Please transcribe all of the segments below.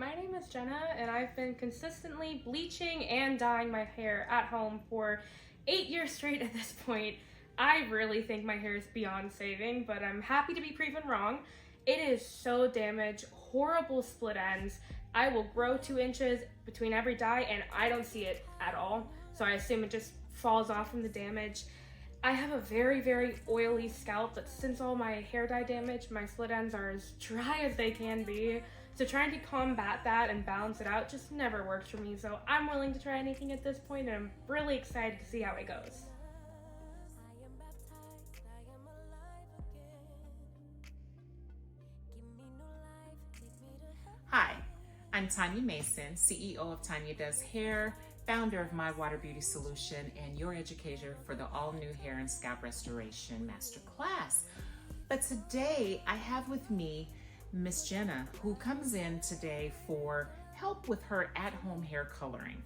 my name is Jenna, and I've been consistently bleaching and dyeing my hair at home for 8 years straight at this point. I really think my hair is beyond saving, but I'm happy to be proven wrong. It is so damaged, horrible split ends. I will grow 2 inches between every dye, and I don't see it at all, so I assume it just falls off from the damage. I have a very, very oily scalp, but since all my hair dye damage, my split ends are as dry as they can be. So trying to combat that and balance it out just never works for me. So I'm willing to try anything at this point, and I'm really excited to see how it goes. Hi, I'm Tanya Mason, CEO of Tanya Does Hair, founder of My Water Beauty Solution, and your educator for the all-new hair and scalp restoration masterclass. But today I have with me Miss Jenna, who comes in today for help with her at-home hair coloring.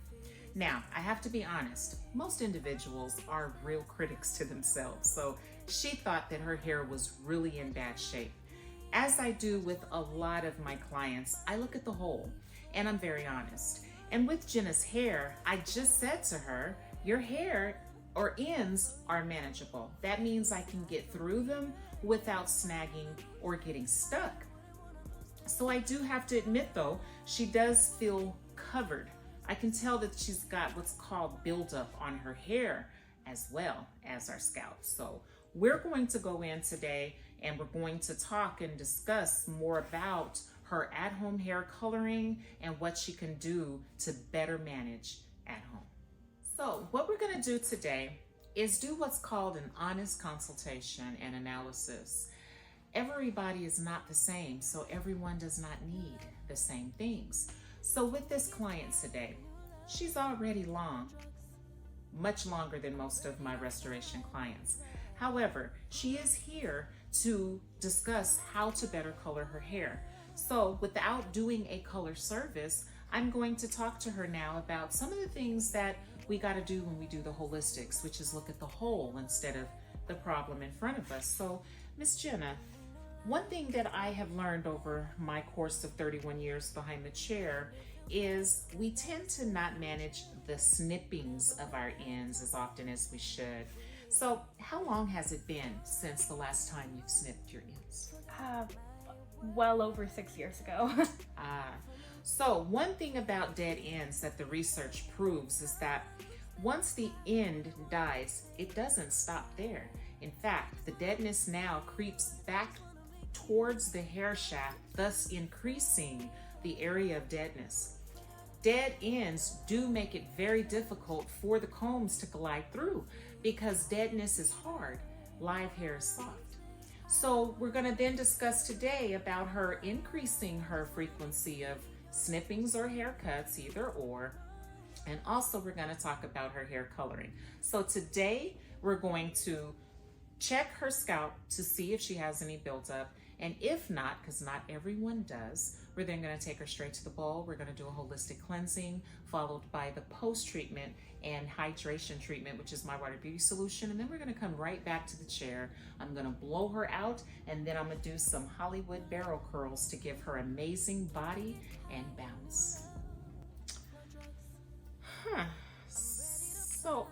Now, I have to be honest, most individuals are real critics to themselves, so she thought that her hair was really in bad shape. As I do with a lot of my clients, I look at the whole, and I'm very honest. And with Jenna's hair, I just said to her, your hair or ends are manageable. That means I can get through them without snagging or getting stuck. So I do have to admit though, she does feel covered. I can tell that she's got what's called buildup on her hair as well as our scalp. So we're going to go in today and we're going to talk and discuss more about her at-home hair coloring and what she can do to better manage at home. So what we're going to do today is do what's called an honest consultation and analysis. Everybody is not the same, so everyone does not need the same things. So with this client today, she's already long, much longer than most of my restoration clients. However, she is here to discuss how to better color her hair. So without doing a color service, I'm going to talk to her now about some of the things that we got to do when we do the holistics, which is look at the whole instead of the problem in front of us. So Miss Jenna, one thing that I have learned over my course of 31 years behind the chair is we tend to not manage the snippings of our ends as often as we should. So how long has it been since the last time you've snipped your ends? Well over 6 years ago. So one thing about dead ends that the research proves is that once the end dies, it doesn't stop there. In fact, the deadness now creeps back towards the hair shaft, thus increasing the area of deadness. Dead ends do make it very difficult for the combs to glide through because deadness is hard, live hair is soft. So we're going to then discuss today about her increasing her frequency of snippings or haircuts, either or. And also we're going to talk about her hair coloring. So today we're going to check her scalp to see if she has any buildup. And if not, because not everyone does, we're then going to take her straight to the bowl. We're going to do a holistic cleansing followed by the post-treatment and hydration treatment, which is My Water Beauty Solution. And then we're going to come right back to the chair. I'm going to blow her out, and then I'm going to do some Hollywood barrel curls to give her amazing body and bounce. So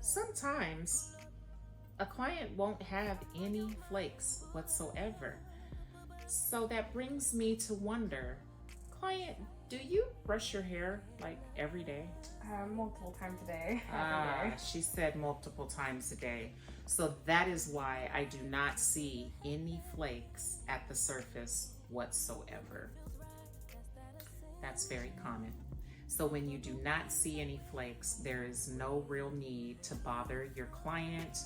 sometimes a client won't have any flakes whatsoever. So that brings me to wonder, client, do you brush your hair like every day? Multiple times a day. Every day. She said multiple times a day. So that is why I do not see any flakes at the surface whatsoever. That's very common. So when you do not see any flakes, there is no real need to bother your client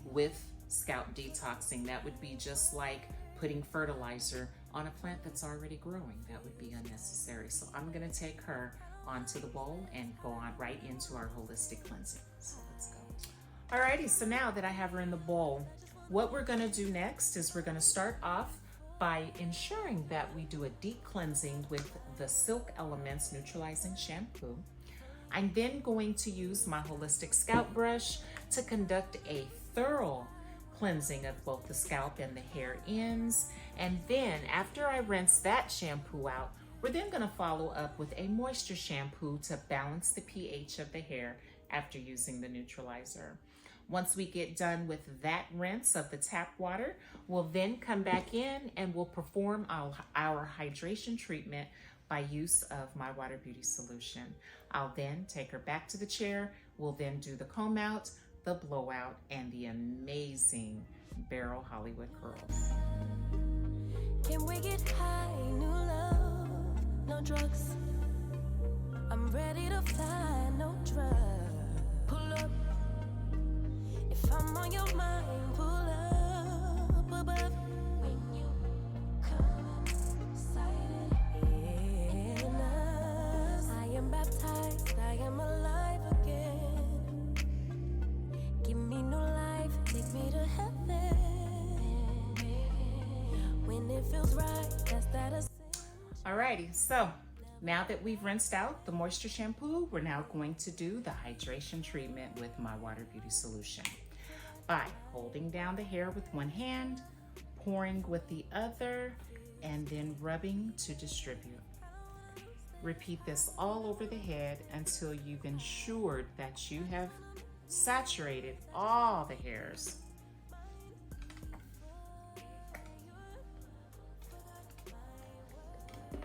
with scalp detoxing. That would be just like putting fertilizer on a plant that's already growing. That would be unnecessary. So I'm going to take her onto the bowl and go on right into our holistic cleansing. So let's go. Alrighty, so now that I have her in the bowl, what we're going to do next is we're going to start off by ensuring that we do a deep cleansing with the Silk Elements Neutralizing Shampoo. I'm then going to use my holistic scalp brush to conduct a thorough cleansing of both the scalp and the hair ends. And then after I rinse that shampoo out, We're then going to follow up with a moisture shampoo to balance the pH of the hair after using the neutralizer. Once we get done with that rinse of the tap water, we'll then come back in and we'll perform our hydration treatment by use of my Water Beauty solution. I'll then take her back to the chair. We'll then do the comb out, the blowout, and the amazing Barrel Hollywood curls. Can we get high? New love, no drugs. I'm ready to fly, no drugs. Pull up. If I'm on your mind, pull up above. When you come inside in us, I am baptized, I am alive again. Give me new life, take me to heaven. When it feels right, that's that a sin. Alrighty, so now that we've rinsed out the moisture shampoo, we're now going to do the hydration treatment with my Water Beauty solution. By holding down the hair with one hand, pouring with the other, and then rubbing to distribute. Repeat this all over the head until you've ensured that you have saturated all the hairs.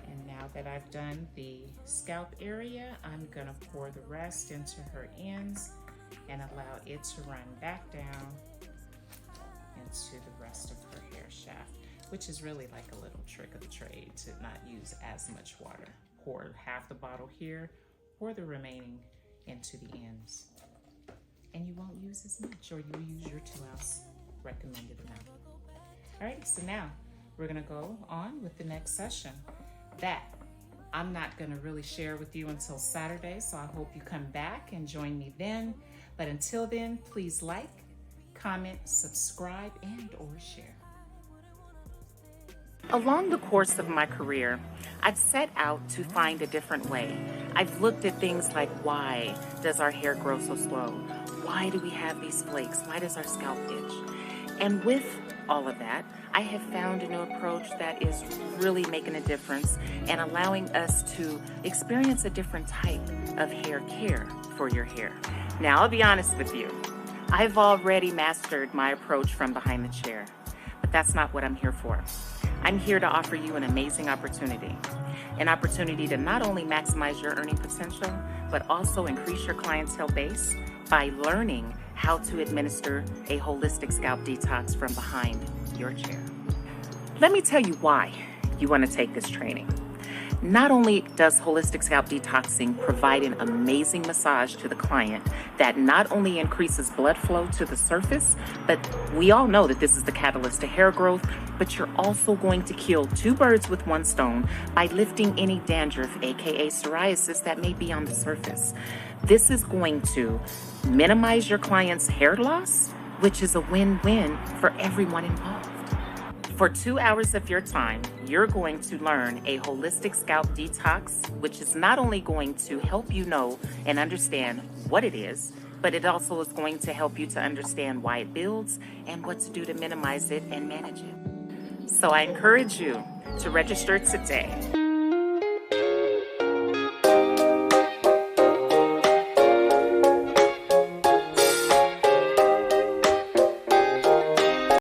And now that I've done the scalp area, I'm gonna pour the rest into her ends and allow it to run back down into the rest of her hair shaft, which is really like a little trick of the trade to not use as much water. Pour half the bottle here, pour the remaining into the ends. And you won't use as much, or you'll use your 2-ounce recommended amount. All right, so now we're gonna go on with the next session. That I'm not gonna really share with you until Saturday, so I hope you come back and join me then. But until then, please like, comment, subscribe, and or share. Along the course of my career, I've set out to find a different way. I've looked at things like, why does our hair grow so slow? Why do we have these flakes? Why does our scalp itch? And with all of that, I have found a new approach that is really making a difference and allowing us to experience a different type of hair care for your hair. Now, I'll be honest with you. I've already mastered my approach from behind the chair, but that's not what I'm here for. I'm here to offer you an amazing opportunity. An opportunity to not only maximize your earning potential, but also increase your clientele base by learning how to administer a holistic scalp detox from behind your chair. Let me tell you why you want to take this training. Not only does holistic scalp detoxing provide an amazing massage to the client that not only increases blood flow to the surface, but we all know that this is the catalyst to hair growth, but you're also going to kill 2 birds with 1 stone by lifting any dandruff, aka psoriasis, that may be on the surface. This is going to minimize your client's hair loss, which is a win-win for everyone involved. For 2 hours of your time, you're going to learn a holistic scalp detox, which is not only going to help you know and understand what it is, but it also is going to help you to understand why it builds and what to do to minimize it and manage it. So I encourage you to register today.